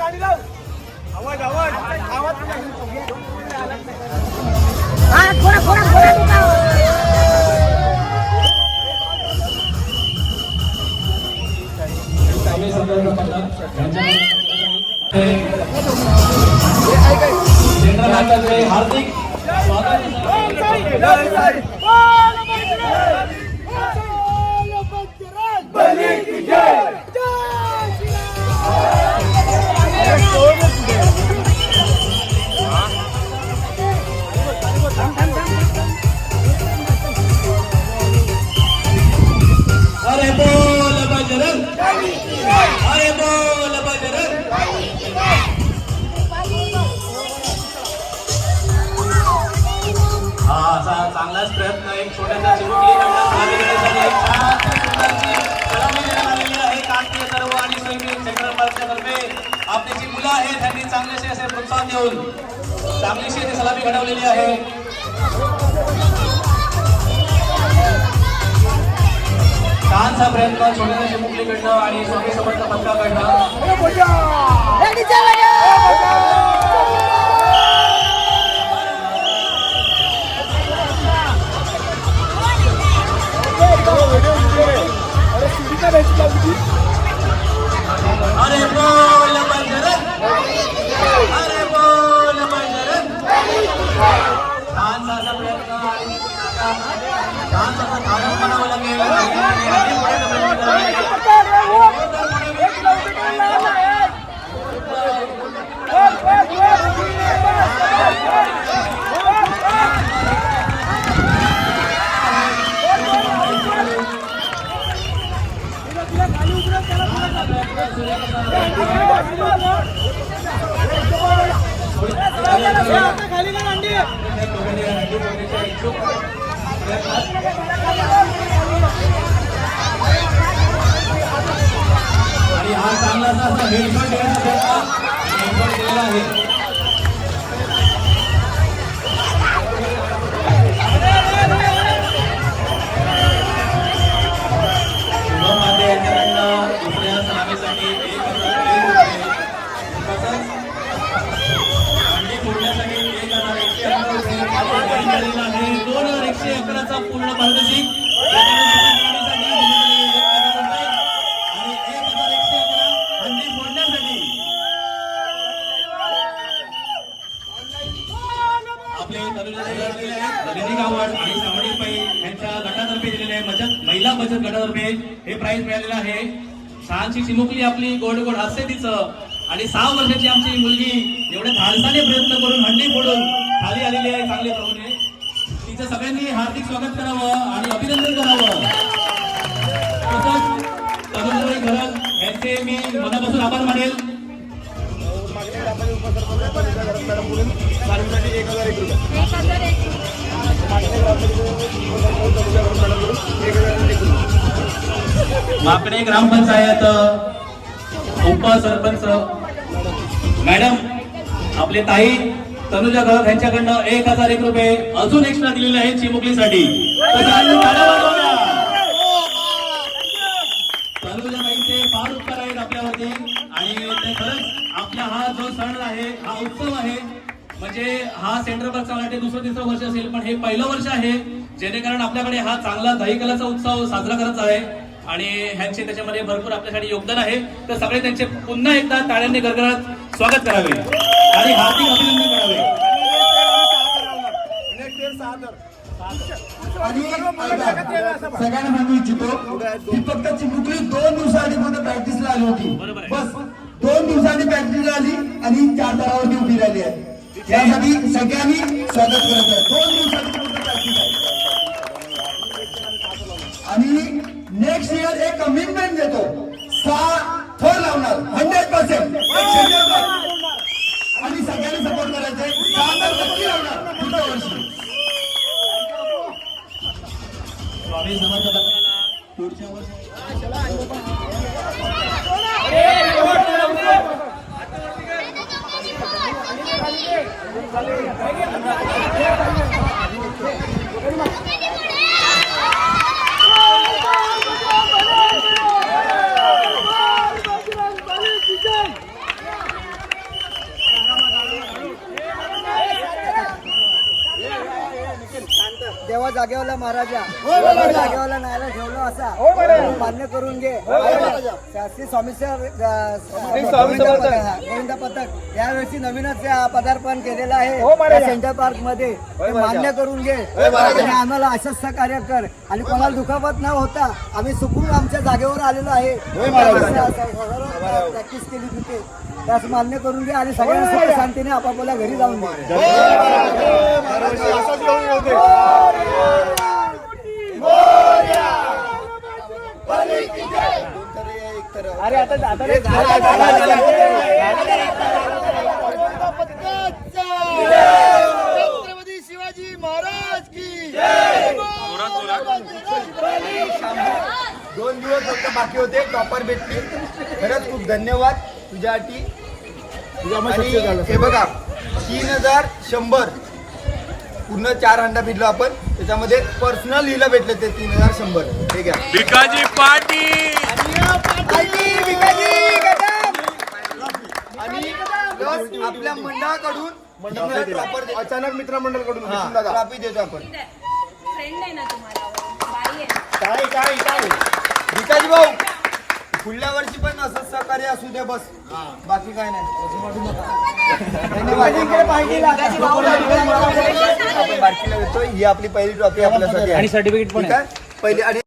हार्दिक अरे बोल बजरंग, अरे बोल बजरंग। हा असा चांगलाच प्रयत्न एक छोट्याशा चिमुकली सलामी देण्यात आलेली आहे कांती सर्व आणि सोयीबीर सेंट्रल पार्कच्या तर्फे आपली जी मुलं आहेत त्यांनी चांगलेसे असे प्रोत्साहन देऊन चांगलीशी ती सलामी घडवलेली आहे। छानसा प्रयत्न छोट्याशा चिमुकलीकडनं आणि स्वामी समर्थ पथकाकडनं। अरे बोल बजरंग, अरे बोल बजरंग। छानसा असा प्रयत्न आणि छानसा असा धावून म्हणावं लागेल। आणि हा चांगलासा असा हेडशॉट दिलेला आहे। दुसऱ्या सलामीसाठी 2111चा पूर्ण पारितोषिक आणि 1111 हंडी फोडण्यासाठी आपले रणिक गावड आणि सावडी पै यांच्या गटातर्फे दिलेले आहे महिला बचत गटातर्फे हे प्राइज मिळालेलं आहे। छानशी चिमुकली आपली गोड गोड हास्य तिचं आणि 6 वर्षाची आमची मुलगी एवढ्या धाडसाने प्रयत्न करून हंडी फोडून खाली आलेली आहे चांगले प्रमाणे। तिचं सगळ्यांनी हार्दिक स्वागत करावं आणि अभिनंदन करावं। तसंच तनुजाबाई घरत यांचे मी मनापासून आभार मानेल। माकडे ग्रामपंचायत उपसरपंच मॅडम आपले ताई तनुजा घरत यांच्याकडनं 1001 रुपये अजून एक्स्ट्रा दिलेले आहेत चिमुकलीसाठी। तनुजाबाईंचे फार उपकार आहेत आपल्यावरती आणि ते खरंच आपला हा जो सण आहे हा उत्सव आहे म्हणजे हा सेंट्रल पार्कचा वाटे दुसरं तिसरं वर्ष असेल पण हे पहिलं वर्ष आहे जेणेकरून आपल्याकडे हा चांगला दहीकलाचा उत्सव साजरा करायचा आहे आणि ह्यांचे त्याच्यामध्ये भरपूर आपल्यासाठी योगदान आहे। तर सगळे त्यांचे पुन्हा एकदा टाळ्यांनी गरगरात स्वागत करावे आणि हार्दिक अभिनंदन करावे। सगळ्यांना सांगू इच्छितो ही फक्त चिमुकली 2 दिवसाआधी फक्त प्रॅक्टिसला आली होती। बस 2 दिवसांनी प्रॅक्टिसला आली आणि 4 तारावरती उभी राहिली आहे। यासाठी सगळ्यांनी स्वागत करायचं आहे। 2 दिवसांची फक्त प्रॅक्टिस आहे आणि नेक्स्ट इयर एक कमिटमेंट देतो 6 थर लावणार 100% आणि सगळ्यांनी सपोर्ट करायचंय 6 तर नक्की लावणार पुढच्या वर्षी। स्वामी समर्थ पथकाला पुढच्या वर्षी जागेवाला महाराजा जागेवाला न्यायला ठेवलं असा मान्य करून घे. श्री स्वामी गोविंद पथक यावर्षी नवीनच पदार्पण केलेलं आहे सेंटर पार्क मध्ये. मान्य करून घे आणि आम्हाला असंच सहकार्य कर आणि कोणाला दुखापत न होता आम्ही सुखरूप आमच्या जागेवर आलेलो आहे. प्रॅक्टिस केली तिथे त्यास मान्य करून घे आणि सगळ्यांना सुख शांतीने आपापल्या घरी जाऊन दे. अरे आता छत्रपती शिवाजी महाराज की 2 दिवस फक्त बाकी होते. टॉपर भेटली. खरंच खूप धन्यवाद तुझ्यासाठी. आणि हे बघा 3100 पूर्ण 4 अंडा भिडलो आपण. त्याच्यामध्ये पर्सनल हिला भेटले ते 3100. हे घ्या भिकाजी पाटील आणि प्लस आपल्या मंडळाकडून प्रॉपर अचानक मित्रमंडळकडून ट्रॉफी देतो आपण. फ्रेंड आहे ना तुम्हाला बाई आहे. काय भिकाजी भाऊ पुढल्या वर्षी पण असंच सहकार्य असू दे बस. बाकी काय नाही. आपण बारकीला देतोय. ही आपली पहिली ट्रॉफी आपल्यासाठी आहे. सर्टिफिकेट ठीक आहे पहिली. आणि